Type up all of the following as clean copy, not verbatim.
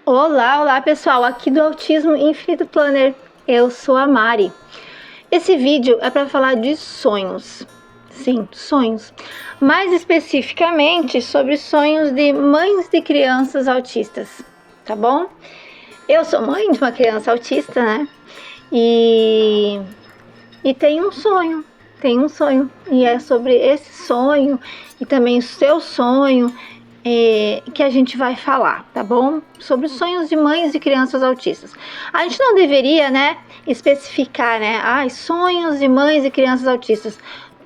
Olá, olá pessoal, aqui do Autismo Infinito Planner, eu sou a Mari. Esse vídeo é para falar de sonhos, sim, sonhos, mais especificamente sobre sonhos de mães de crianças autistas, tá bom? Eu sou mãe de uma criança autista, né? E tenho um sonho, e é sobre esse sonho e também o seu sonho que a gente vai falar, tá bom? Sobre sonhos de mães de crianças autistas. A gente não deveria, né, especificar, né? Sonhos de mães de crianças autistas.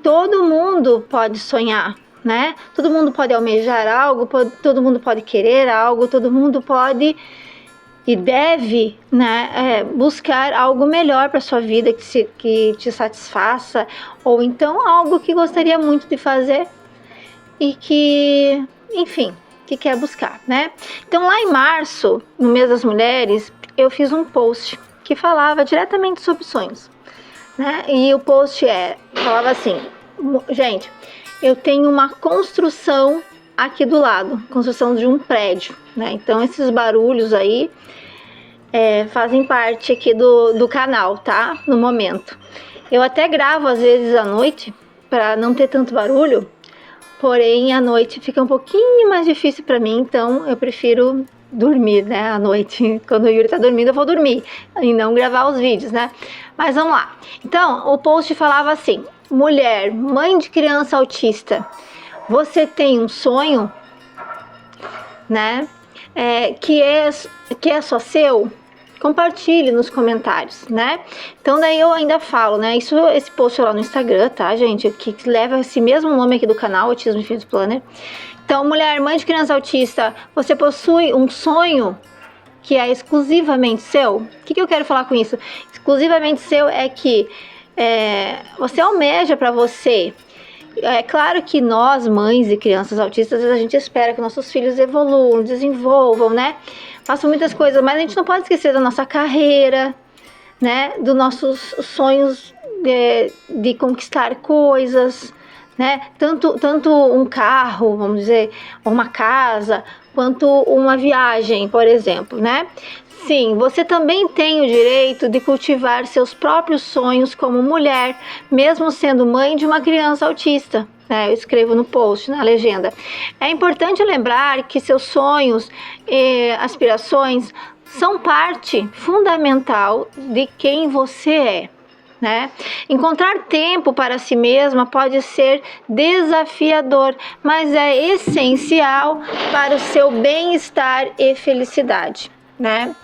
Todo mundo pode sonhar, né? Todo mundo pode almejar algo, todo mundo pode querer algo, todo mundo pode e deve, né, buscar algo melhor para sua vida que te satisfaça, ou então algo que gostaria muito de fazer e que, enfim, que quer buscar, né? Então, lá em março, no mês das mulheres, eu fiz um post que falava diretamente sobre sonhos, né? E o post falava assim: gente, eu tenho uma construção aqui do lado, construção de um prédio, né? Então, esses barulhos aí fazem parte aqui do canal, tá? No momento. Eu até gravo às vezes à noite para não ter tanto barulho. Porém, à noite fica um pouquinho mais difícil para mim, então eu prefiro dormir, né, à noite. Quando o Yuri tá dormindo, eu vou dormir e não gravar os vídeos, né? Mas vamos lá. Então, o post falava assim: mulher, mãe de criança autista, você tem um sonho, né, que é só seu? Compartilhe nos comentários, né? Então daí eu ainda falo, né? Esse post é lá no Instagram, tá, gente? Que leva esse mesmo nome aqui do canal, Autismo Infinito Planner. Então, mulher, mãe de criança autista, você possui um sonho que é exclusivamente seu? O que eu quero falar com isso? Exclusivamente seu é que você almeja para você. É claro que nós, mães de crianças autistas, a gente espera que nossos filhos evoluam, desenvolvam, né? Façam muitas coisas, mas a gente não pode esquecer da nossa carreira, né? Dos nossos sonhos de conquistar coisas, né? Tanto um carro, vamos dizer, uma casa, quanto uma viagem, por exemplo, né? Sim, você também tem o direito de cultivar seus próprios sonhos como mulher, mesmo sendo mãe de uma criança autista. Eu escrevo no post, na legenda. É importante lembrar que seus sonhos e aspirações são parte fundamental de quem você é, né? Encontrar tempo para si mesma pode ser desafiador, mas é essencial para o seu bem-estar e felicidade, né?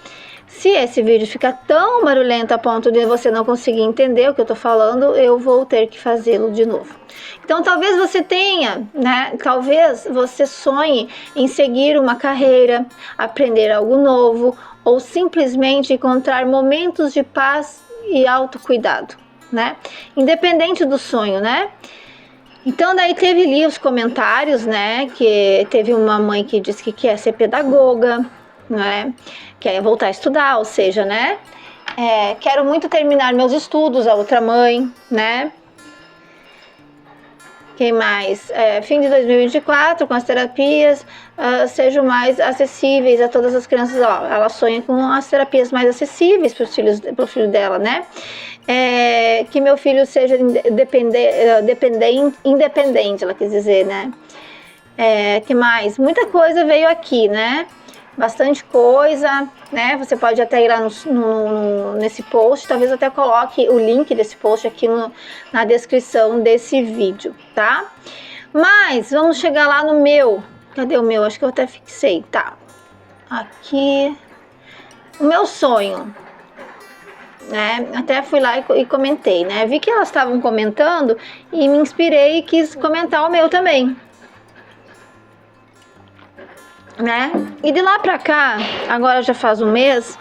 Se esse vídeo ficar tão barulhento a ponto de você não conseguir entender o que eu tô falando, eu vou ter que fazê-lo de novo. Então, talvez você tenha, né? Talvez você sonhe em seguir uma carreira, aprender algo novo, ou simplesmente encontrar momentos de paz e autocuidado, né? Independente do sonho, né? Então, daí teve ali os comentários, né? Que teve uma mãe que disse que quer ser pedagoga, né? Quer voltar a estudar, ou seja, né? Quero muito terminar meus estudos, a outra mãe, né? Quem mais? Fim de 2024, com as terapias, sejam mais acessíveis a todas as crianças. Ó, ela sonha com as terapias mais acessíveis para o filho dela, né? Que meu filho seja independente, ela quis dizer, né? Que mais? Muita coisa veio aqui, né? Bastante coisa, né? Você pode até ir lá nesse post, talvez até coloque o link desse post aqui na descrição desse vídeo, tá? Mas vamos chegar lá no meu. Cadê o meu? Acho que eu até fixei, tá? Aqui. O meu sonho, né? Até fui lá e comentei, né? Vi que elas estavam comentando e me inspirei e quis comentar o meu também, né? E de lá pra cá, agora já faz um mês,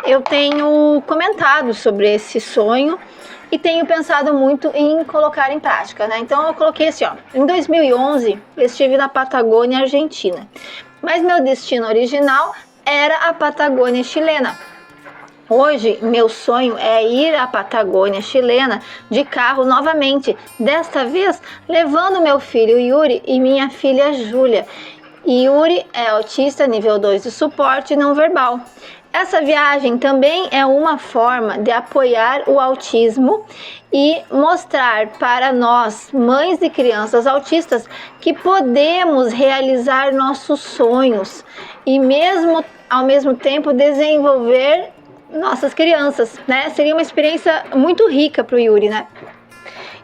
eu tenho comentado sobre esse sonho e tenho pensado muito em colocar em prática, né? Então eu coloquei assim, ó, em 2011 eu estive na Patagônia, Argentina, mas meu destino original era a Patagônia chilena. Hoje, meu sonho é ir à Patagônia chilena de carro novamente, desta vez levando meu filho Yuri e minha filha Júlia. Yuri é autista nível 2 de suporte não verbal. Essa viagem também é uma forma de apoiar o autismo e mostrar para nós, mães de crianças autistas, que podemos realizar nossos sonhos e mesmo ao mesmo tempo desenvolver nossas crianças, né? Seria uma experiência muito rica para o Yuri, né?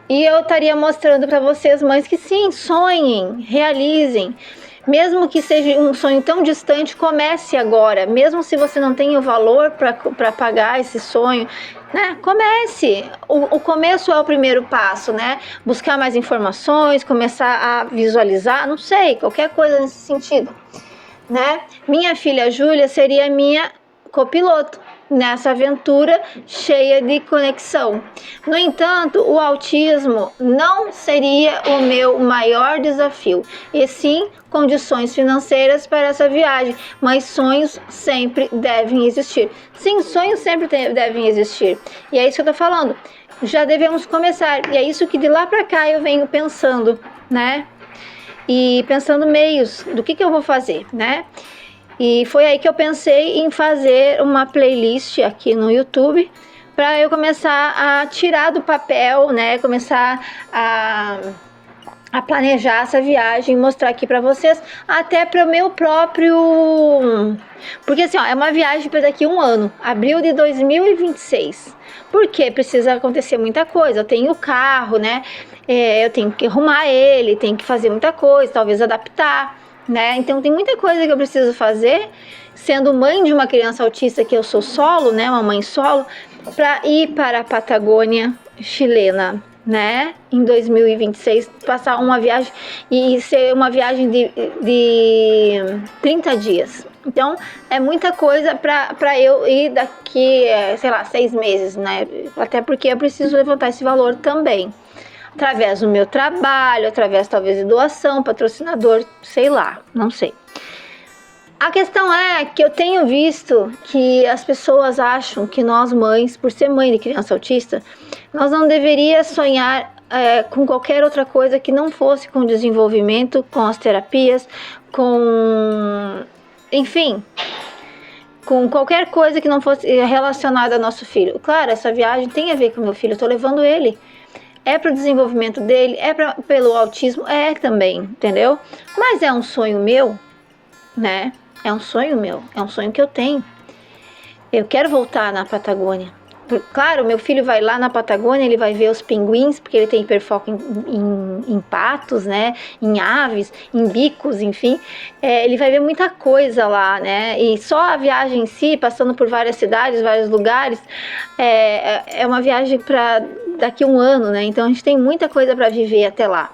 E eu estaria mostrando para vocês, mães, que sim, sonhem, realizem. Mesmo que seja um sonho tão distante, comece agora. Mesmo se você não tem o valor para pagar esse sonho, né? Comece. O começo é o primeiro passo, né? Buscar mais informações, começar a visualizar, não sei, qualquer coisa nesse sentido, né? Minha filha Júlia seria minha copiloto nessa aventura cheia de conexão. No entanto, o autismo não seria o meu maior desafio, e sim condições financeiras para essa viagem, mas sonhos sempre devem existir. Sim, sonhos sempre devem existir, e é isso que eu tô falando. Já devemos começar, e é isso que de lá para cá eu venho pensando, né? E pensando meios do que eu vou fazer, né? E foi aí que eu pensei em fazer uma playlist aqui no YouTube para eu começar a tirar do papel, né? Começar a planejar essa viagem, mostrar aqui para vocês, até para o meu próprio... Porque assim, ó, é uma viagem para daqui a um ano, abril de 2026. Porque precisa acontecer muita coisa. Eu tenho o carro, né? Eu tenho que arrumar ele, tenho que fazer muita coisa, talvez adaptar, né? Então tem muita coisa que eu preciso fazer, sendo mãe de uma criança autista, que eu sou solo, né? Uma mãe solo, para ir para a Patagônia chilena, né? Em 2026, passar uma viagem e ser uma viagem de 30 dias. Então é muita coisa para eu ir daqui, sei lá, 6 meses, né? Até porque eu preciso levantar esse valor também, através do meu trabalho, através talvez de doação, patrocinador, sei lá, não sei. A questão é que eu tenho visto que as pessoas acham que nós mães, por ser mãe de criança autista, nós não deveríamos sonhar com qualquer outra coisa que não fosse com o desenvolvimento, com as terapias, com... enfim... com qualquer coisa que não fosse relacionada ao nosso filho. Claro, essa viagem tem a ver com o meu filho, eu estou levando ele. É para o desenvolvimento dele, pelo autismo, também, entendeu? Mas é um sonho meu, né? É um sonho meu, é um sonho que eu tenho. Eu quero voltar na Patagônia. Claro, meu filho vai lá na Patagônia, ele vai ver os pinguins, porque ele tem hiperfoco em patos, né? Em aves, em bicos, enfim. Ele vai ver muita coisa lá, né? E só a viagem em si, passando por várias cidades, vários lugares, é uma viagem para daqui a um ano, né? Então a gente tem muita coisa para viver até lá.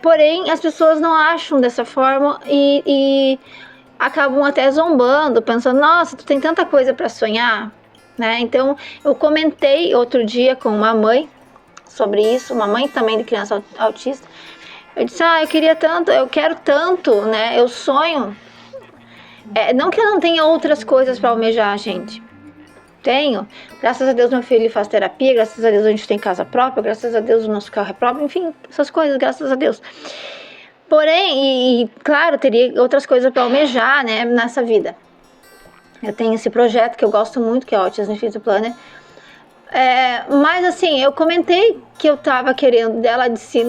Porém, as pessoas não acham dessa forma e acabam até zombando, pensando, nossa, tu tem tanta coisa para sonhar, né? Então eu comentei outro dia com uma mãe sobre isso, uma mãe também de criança autista. Eu disse, eu queria tanto, eu quero tanto, né? Eu sonho. Não que eu não tenha outras coisas para almejar, gente. Tenho. Graças a Deus meu filho faz terapia, graças a Deus a gente tem casa própria, graças a Deus o nosso carro é próprio, enfim, essas coisas, graças a Deus. Porém, e claro, teria outras coisas para almejar, né, nessa vida. Eu tenho esse projeto que eu gosto muito, que é o Autism Infinity Planner. Mas assim, eu comentei que eu tava querendo dela, disse,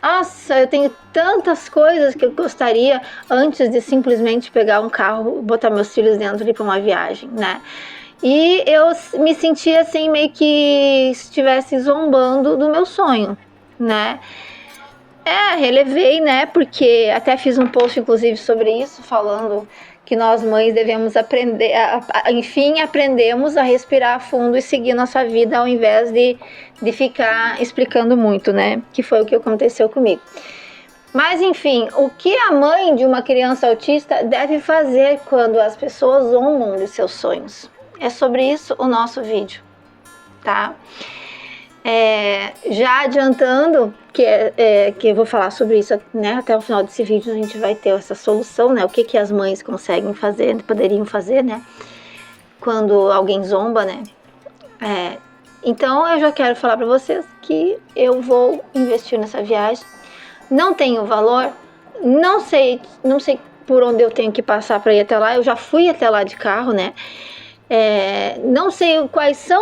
nossa, eu tenho tantas coisas que eu gostaria antes de simplesmente pegar um carro, botar meus filhos dentro e ir para uma viagem, né? E eu me senti assim, meio que estivesse zombando do meu sonho, né? Relevei, né? Porque até fiz um post, inclusive, sobre isso, falando que nós mães devemos aprender, enfim, aprendemos a respirar fundo e seguir nossa vida ao invés de ficar explicando muito, né? Que foi o que aconteceu comigo. Mas, enfim, o que a mãe de uma criança autista deve fazer quando as pessoas zombam de seus sonhos? É sobre isso o nosso vídeo, tá? Já adiantando que eu vou falar sobre isso, né? Até o final desse vídeo a gente vai ter essa solução, né? O que as mães conseguem fazer, poderiam fazer, né? Quando alguém zomba, né? Então eu já quero falar para vocês que eu vou investir nessa viagem. Não tenho valor, não sei por onde eu tenho que passar para ir até lá. Eu já fui até lá de carro, né? Não sei quais são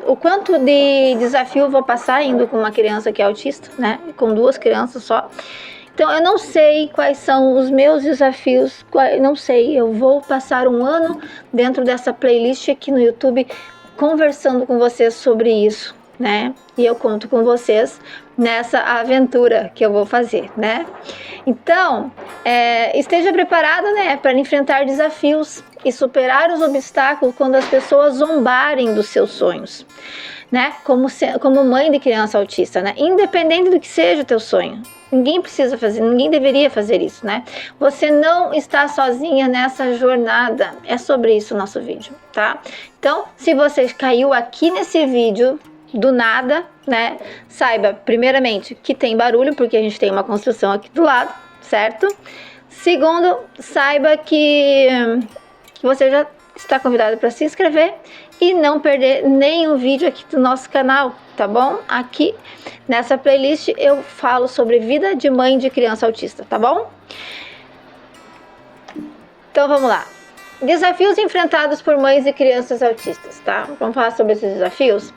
o quanto de desafio eu vou passar indo com uma criança que é autista, né? Com 2 crianças só. Então eu não sei quais são os meus desafios, não sei. Eu vou passar um ano dentro dessa playlist aqui no YouTube conversando com vocês sobre isso, né? E eu conto com vocês nessa aventura que eu vou fazer, né? Então, esteja preparada, né, para enfrentar desafios e superar os obstáculos quando as pessoas zombarem dos seus sonhos, né? Como mãe de criança autista, né? Independente do que seja o teu sonho. Ninguém precisa fazer, ninguém deveria fazer isso, né? Você não está sozinha nessa jornada. É sobre isso o nosso vídeo, tá? Então, se você caiu aqui nesse vídeo do nada, né? Saiba, primeiramente, que tem barulho, porque a gente tem uma construção aqui do lado, certo? Segundo, saiba que você já está convidado para se inscrever e não perder nenhum vídeo aqui do nosso canal, tá bom? Aqui nessa playlist eu falo sobre vida de mãe de criança autista, tá bom? Então vamos lá. Desafios enfrentados por mães e crianças autistas, tá? Vamos falar sobre esses desafios.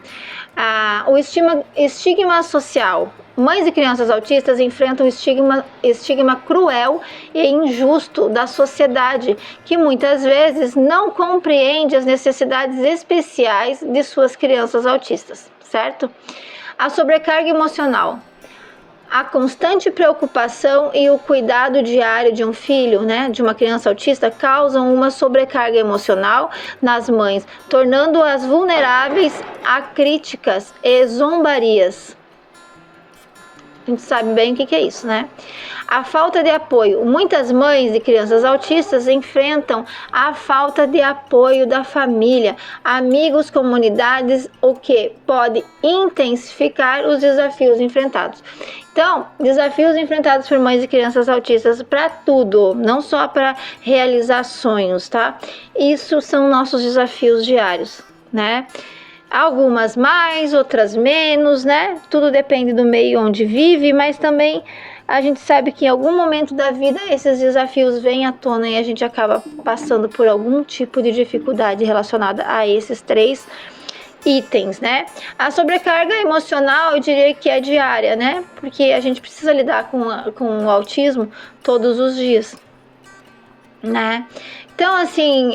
O estigma social. Mães e crianças autistas enfrentam o estigma cruel e injusto da sociedade, que muitas vezes não compreende as necessidades especiais de suas crianças autistas, certo? A sobrecarga emocional. A constante preocupação e o cuidado diário de um filho, né, de uma criança autista, causam uma sobrecarga emocional nas mães, tornando-as vulneráveis a críticas e zombarias. A gente sabe bem o que é isso, né? A falta de apoio. Muitas mães de crianças autistas enfrentam a falta de apoio da família, amigos, comunidades, o que pode intensificar os desafios enfrentados. Então, desafios enfrentados por mães e crianças autistas para tudo, não só para realizar sonhos, tá? Isso são nossos desafios diários, né? Algumas mais, outras menos, né? Tudo depende do meio onde vive, mas também a gente sabe que em algum momento da vida esses desafios vêm à tona e a gente acaba passando por algum tipo de dificuldade relacionada a esses 3 itens, né? A sobrecarga emocional, eu diria que é diária, né? Porque a gente precisa lidar com o autismo todos os dias, né? Então, assim,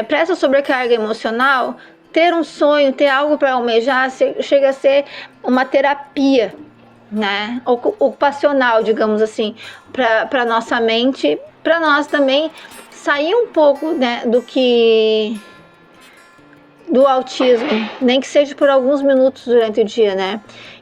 para essa sobrecarga emocional, ter um sonho, ter algo para almejar, chega a ser uma terapia, né? Ocupacional, digamos assim, para nossa mente, para nós também sair um pouco, né, do autismo, nem que seja por alguns minutos durante o dia, né?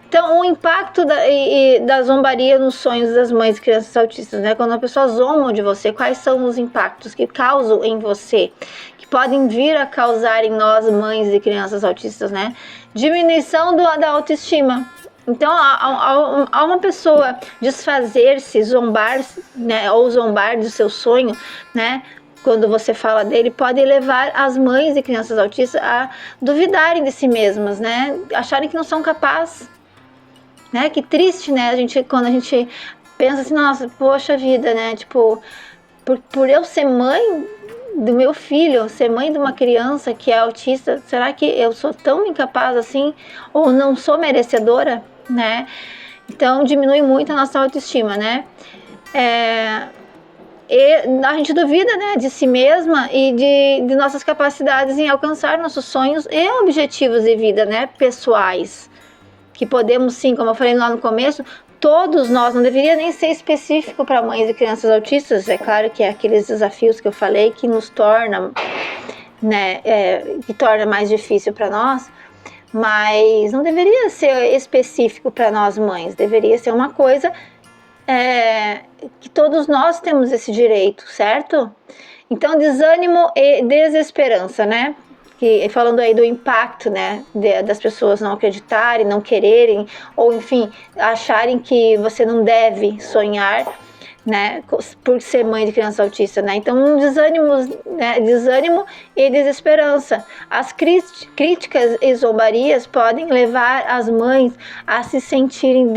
Então, o impacto da zombaria nos sonhos das mães e crianças autistas, né? Quando a pessoa zomba de você, quais são os impactos que causam em você, que podem vir a causar em nós, mães e crianças autistas, né? Diminuição da autoestima. Então, ao uma pessoa desfazer-se, zombar, né? Ou zombar do seu sonho, né? Quando você fala dele, pode levar as mães e crianças autistas a duvidarem de si mesmas, né? Acharem que não são capazes, né? Que triste, né? Quando a gente pensa assim, nossa, poxa vida, né? Tipo, por eu ser mãe do meu filho, ser mãe de uma criança que é autista, será que eu sou tão incapaz assim? Ou não sou merecedora, né? Então, diminui muito a nossa autoestima, né? E a gente duvida, né, de si mesma e de nossas capacidades em alcançar nossos sonhos e objetivos de vida, né, pessoais. Que podemos sim, como eu falei lá no começo, todos nós, não deveria nem ser específico para mães e crianças autistas, é claro que é aqueles desafios que eu falei que nos torna, né, que torna mais difícil para nós, mas não deveria ser específico para nós mães, deveria ser uma coisa que todos nós temos esse direito, certo? Então, desânimo e desesperança, né? Falando aí do impacto, né, das pessoas não acreditarem, não quererem, ou enfim, acharem que você não deve sonhar, né, por ser mãe de criança autista, né? Então, um desânimo, né, desânimo e desesperança. As críticas e zombarias podem levar as mães a se sentirem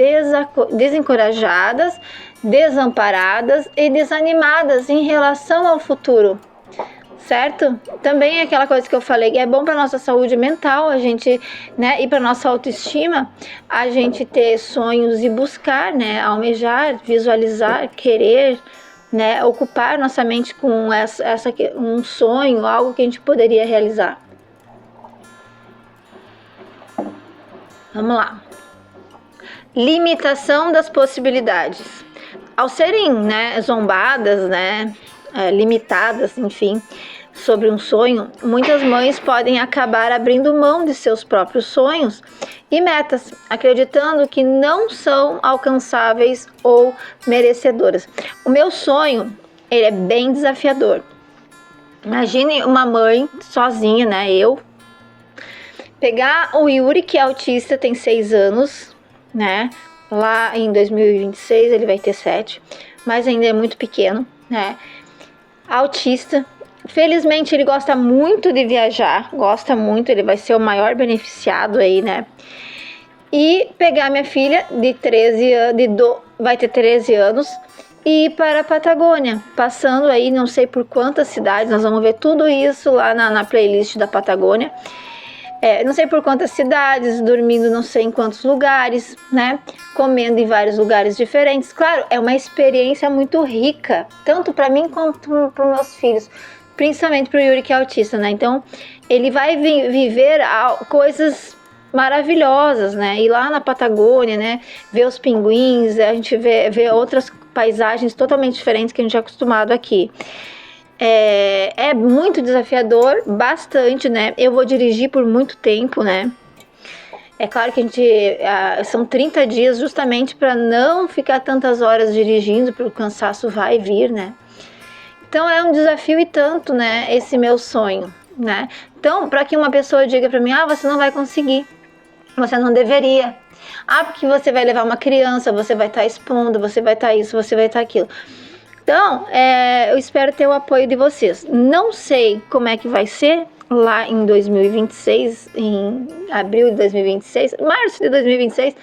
desencorajadas, desamparadas e desanimadas em relação ao futuro. Certo? Também é aquela coisa que eu falei, que é bom para nossa saúde mental, a gente, né, e para nossa autoestima, a gente ter sonhos e buscar, né, almejar, visualizar, querer, né, ocupar nossa mente com um sonho, algo que a gente poderia realizar. Vamos lá. Limitação das possibilidades. Ao serem, né, zombadas, né, limitadas, enfim, sobre um sonho, muitas mães podem acabar abrindo mão de seus próprios sonhos e metas, acreditando que não são alcançáveis ou merecedoras. O meu sonho, ele é bem desafiador. Imagine uma mãe sozinha, né, eu, pegar o Yuri, que é autista, tem 6 anos, né, lá em 2026 ele vai ter 7, mas ainda é muito pequeno, né, autista. Felizmente ele gosta muito de viajar, gosta muito, ele vai ser o maior beneficiado aí, né? E pegar minha filha de 13 anos, vai ter 13 anos, e ir para a Patagônia, passando aí não sei por quantas cidades, nós vamos ver tudo isso lá na playlist da Patagônia. Não sei por quantas cidades, dormindo não sei em quantos lugares, né? Comendo em vários lugares diferentes. Claro, é uma experiência muito rica, tanto para mim quanto para os meus filhos, principalmente para o Yuri, que é autista, né? Então, ele vai viver coisas maravilhosas, né? Ir lá na Patagônia, né? Ver os pinguins, a gente vê outras paisagens totalmente diferentes que a gente é acostumado aqui. É muito desafiador, bastante, né? Eu vou dirigir por muito tempo, né? É claro que são 30 dias justamente para não ficar tantas horas dirigindo, porque o cansaço vai vir, né? Então é um desafio e tanto, né? Esse meu sonho, né? Então, para que uma pessoa diga para mim, você não vai conseguir, você não deveria. Porque você vai levar uma criança, você vai estar expondo, você vai estar isso, você vai estar aquilo. Então, eu espero ter o apoio de vocês. Não sei como é que vai ser lá em 2026, em abril de 2026, março de 2026,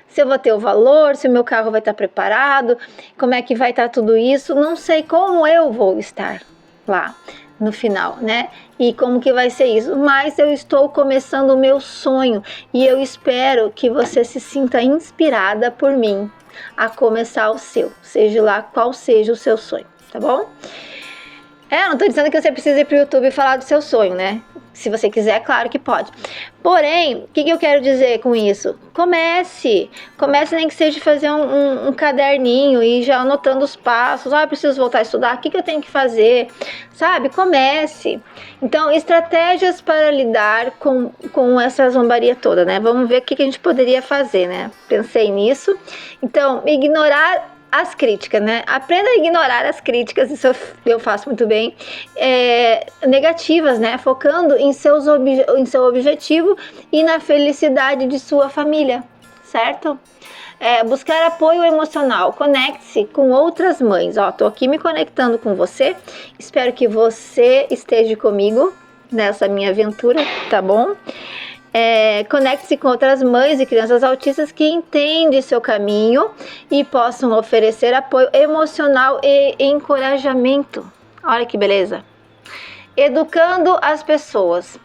se eu vou ter o valor, se o meu carro vai estar preparado, como é que vai estar tudo isso. Não sei como eu vou estar lá no final, né? E como que vai ser isso. Mas eu estou começando o meu sonho e eu espero que você se sinta inspirada por mim a começar o seu, seja lá qual seja o seu sonho, tá bom? Não tô dizendo que você precisa ir pro YouTube e falar do seu sonho, né? Se você quiser, claro que pode. Porém, o que eu quero dizer com isso? Comece nem que seja fazer um caderninho e já anotando os passos. Eu preciso voltar a estudar, o que eu tenho que fazer? Sabe? Comece. Então, estratégias para lidar com essa zombaria toda, né? Vamos ver o que a gente poderia fazer, né? Pensei nisso. Então, ignorar as críticas, né? Aprenda a ignorar as críticas, isso eu faço muito bem, negativas, né? Focando em seu objetivo e na felicidade de sua família, certo? Buscar apoio emocional, conecte-se com outras mães. Tô aqui me conectando com você, espero que você esteja comigo nessa minha aventura, tá bom? Conecte-se com outras mães e crianças autistas que entendem seu caminho e possam oferecer apoio emocional e encorajamento. Olha que beleza! Educando as pessoas.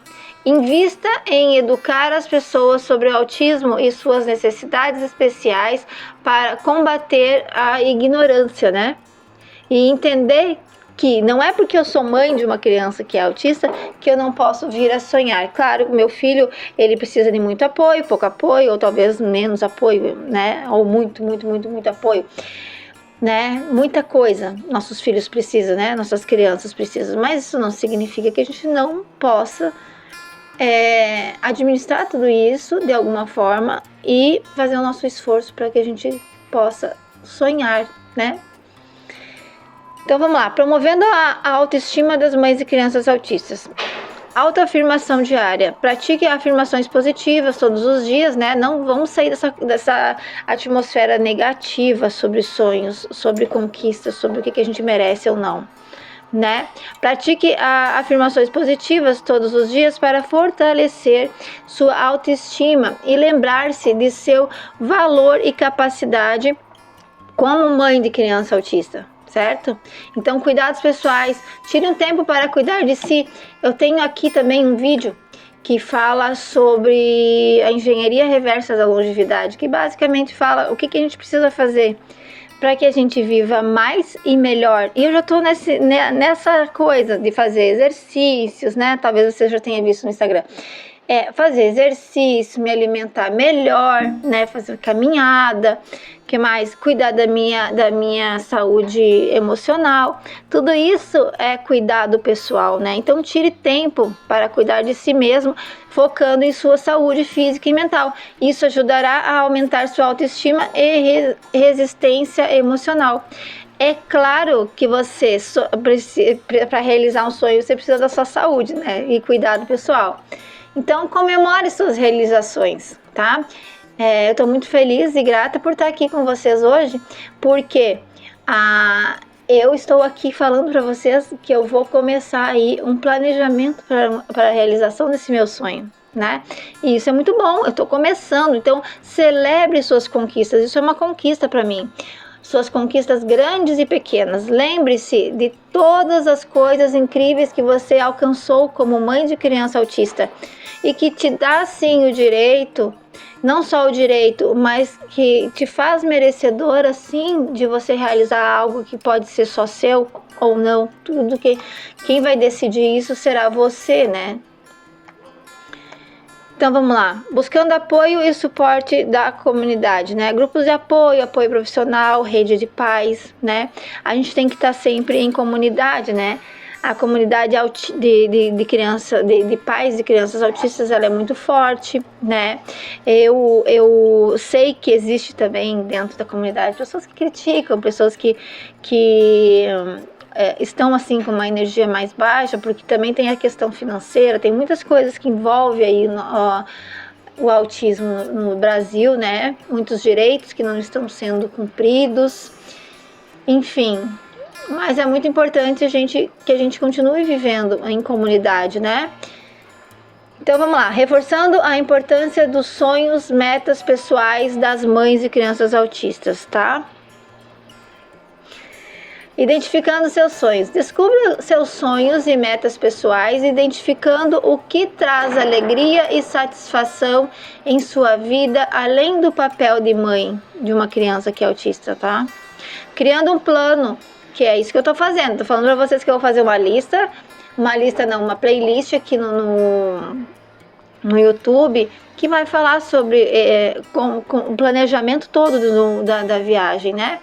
Invista em educar as pessoas sobre o autismo e suas necessidades especiais para combater a ignorância, né? E entender que não é porque eu sou mãe de uma criança que é autista que eu não posso vir a sonhar. Claro, meu filho, ele precisa de muito apoio, pouco apoio, ou talvez menos apoio, né? Ou muito apoio, né? Muita coisa nossos filhos precisam, né? Nossas crianças precisam, mas isso não significa que a gente não possa administrar tudo isso de alguma forma e fazer o nosso esforço para que a gente possa sonhar, né? Então vamos lá, promovendo a autoestima das mães e crianças autistas. Autoafirmação diária. Pratique afirmações positivas todos os dias, né? Não vamos sair dessa atmosfera negativa sobre sonhos, sobre conquistas, sobre o que a gente merece ou não, né? Pratique afirmações positivas todos os dias para fortalecer sua autoestima e lembrar-se de seu valor e capacidade como mãe de criança autista. Certo? Então, cuidados pessoais, tire um tempo para cuidar de si. Eu tenho aqui também um vídeo que fala sobre a engenharia reversa da longevidade, que basicamente fala o que a gente precisa fazer para que a gente viva mais e melhor. E eu já estou nessa coisa de fazer exercícios, né? Talvez você já tenha visto no Instagram. Fazer exercício, me alimentar melhor, né? Fazer caminhada, que mais? Cuidar da minha saúde emocional. Tudo isso é cuidado pessoal, né? Então tire tempo para cuidar de si mesmo, focando em sua saúde física e mental. Isso ajudará a aumentar sua autoestima e resistência emocional. É claro que você, para realizar um sonho, você precisa da sua saúde, né? E cuidado pessoal. Então, comemore suas realizações, tá? Eu estou muito feliz e grata por estar aqui com vocês hoje, porque eu estou aqui falando para vocês que eu vou começar aí um planejamento para a realização desse meu sonho, né? E isso é muito bom, eu estou começando, então celebre suas conquistas, isso é uma conquista para mim. Suas conquistas grandes e pequenas. Lembre-se de todas as coisas incríveis que você alcançou como mãe de criança autista e que te dá sim o direito, não só o direito, mas que te faz merecedora sim de você realizar algo que pode ser só seu ou não. Tudo que quem vai decidir isso será você, né? Então vamos lá, buscando apoio e suporte da comunidade, né? Grupos de apoio profissional, rede de pais, né? A gente tem que estar sempre em comunidade, né? A comunidade de pais de crianças autistas, ela é muito forte, né? Eu sei que existe também dentro da comunidade pessoas que criticam, pessoas que estão assim com uma energia mais baixa, porque também tem a questão financeira, tem muitas coisas que envolvem aí o autismo no Brasil, né? Muitos direitos que não estão sendo cumpridos, enfim. Mas é muito importante que a gente continue vivendo em comunidade, né? Então vamos lá, reforçando a importância dos sonhos, metas pessoais das mães e crianças autistas, tá? Identificando seus sonhos. Descubra seus sonhos e metas pessoais, identificando o que traz alegria e satisfação em sua vida, além do papel de mãe de uma criança que é autista, tá? Criando um plano, que é isso que eu tô fazendo. Tô falando pra vocês que eu vou fazer uma playlist aqui no YouTube, que vai falar sobre com o planejamento todo da viagem, né?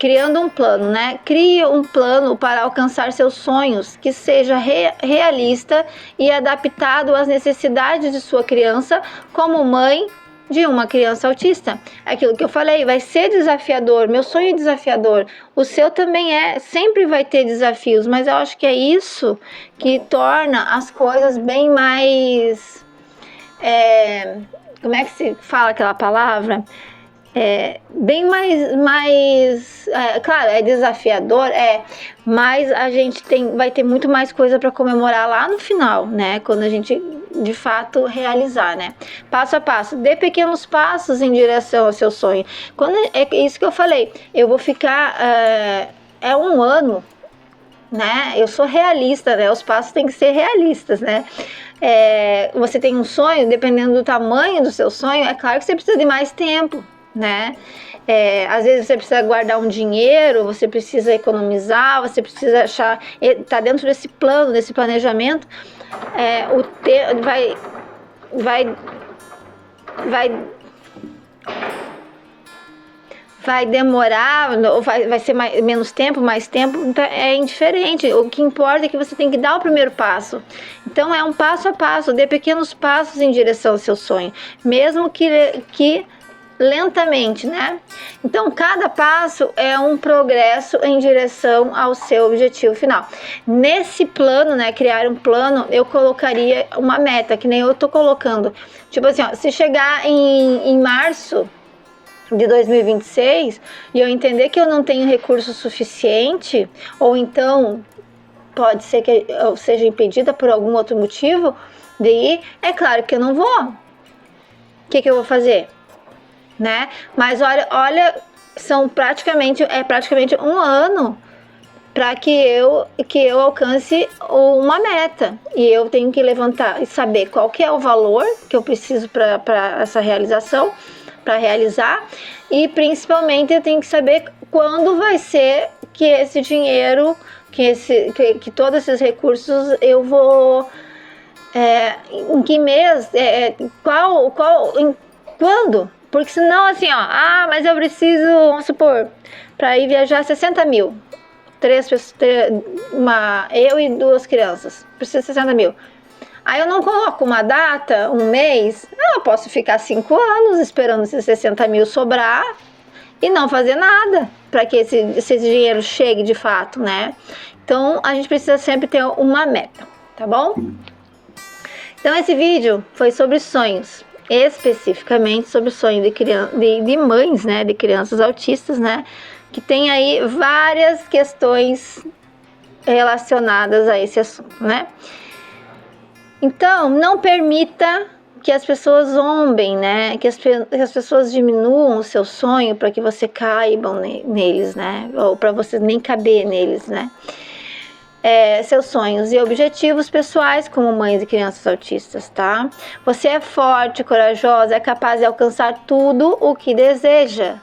Criando um plano, né? Crie um plano para alcançar seus sonhos que seja realista e adaptado às necessidades de sua criança como mãe de uma criança autista. Aquilo que eu falei, vai ser desafiador, meu sonho é desafiador, o seu também sempre vai ter desafios, mas eu acho que é isso que torna as coisas bem mais, como é que se fala aquela palavra? Bem mais claro, é desafiador, mas a gente vai ter muito mais coisa para comemorar lá no final, né? Quando a gente de fato realizar, né? Passo a passo, dê pequenos passos em direção ao seu sonho. É isso que eu falei, eu vou ficar um ano, né? Eu sou realista, né? Os passos têm que ser realistas, né? Você tem um sonho, dependendo do tamanho do seu sonho, é claro que você precisa de mais tempo, né? Às vezes você precisa guardar um dinheiro, você precisa economizar, você precisa achar, tá dentro desse plano, desse planejamento, vai demorar, ou vai ser menos tempo, mais tempo, então é indiferente. O que importa é que você tem que dar o primeiro passo. Então é um passo a passo, dê pequenos passos em direção ao seu sonho, mesmo que lentamente, né? Então, cada passo é um progresso em direção ao seu objetivo final. Nesse plano, né, criar um plano, eu colocaria uma meta, que nem eu tô colocando. Tipo assim, ó, se chegar em março de 2026 e eu entender que eu não tenho recurso suficiente, ou então pode ser que eu seja impedida por algum outro motivo de ir, é claro que eu não vou. O que eu vou fazer? Né? Mas olha, são praticamente um ano para que eu alcance uma meta, e eu tenho que levantar e saber qual que é o valor que eu preciso para essa realização, para realizar, e principalmente eu tenho que saber quando vai ser que esse dinheiro, que todos esses recursos eu vou, em que mês, quando? Porque senão, assim, ó, mas eu preciso, vamos supor, para ir viajar 60 mil. Eu e 2 crianças. Preciso de 60 mil. Aí eu não coloco uma data, um mês. Eu posso ficar 5 anos esperando esses 60 mil sobrar e não fazer nada para que esse dinheiro chegue de fato, né? Então, a gente precisa sempre ter uma meta, tá bom? Então, esse vídeo foi sobre sonhos. Especificamente sobre o sonho de mães, né, de crianças autistas, né, que tem aí várias questões relacionadas a esse assunto, né. Então, não permita que as pessoas zombem, né, que as pessoas diminuam o seu sonho para que você caibam neles, né, ou para você nem caber neles, né. Seus sonhos e objetivos pessoais como mães e crianças autistas, tá? Você é forte, corajosa, é capaz de alcançar tudo o que deseja,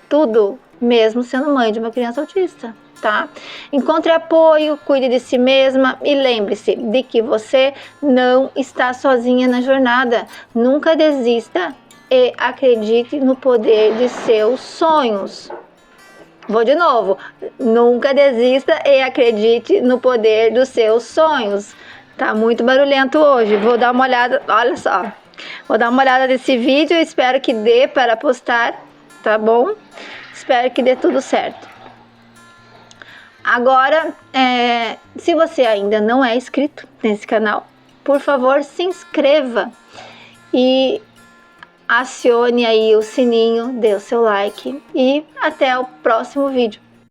tudo, mesmo sendo mãe de uma criança autista, tá? Encontre apoio, cuide de si mesma e lembre-se de que você não está sozinha na jornada. Nunca desista e acredite no poder de seus sonhos. Vou de novo, nunca desista e acredite no poder dos seus sonhos. Tá muito barulhento hoje, vou dar uma olhada, olha só. Vou dar uma olhada nesse vídeo, espero que dê para postar, tá bom? Espero que dê tudo certo. Agora, se você ainda não é inscrito nesse canal, por favor, se inscreva e acione aí o sininho, dê o seu like e até o próximo vídeo.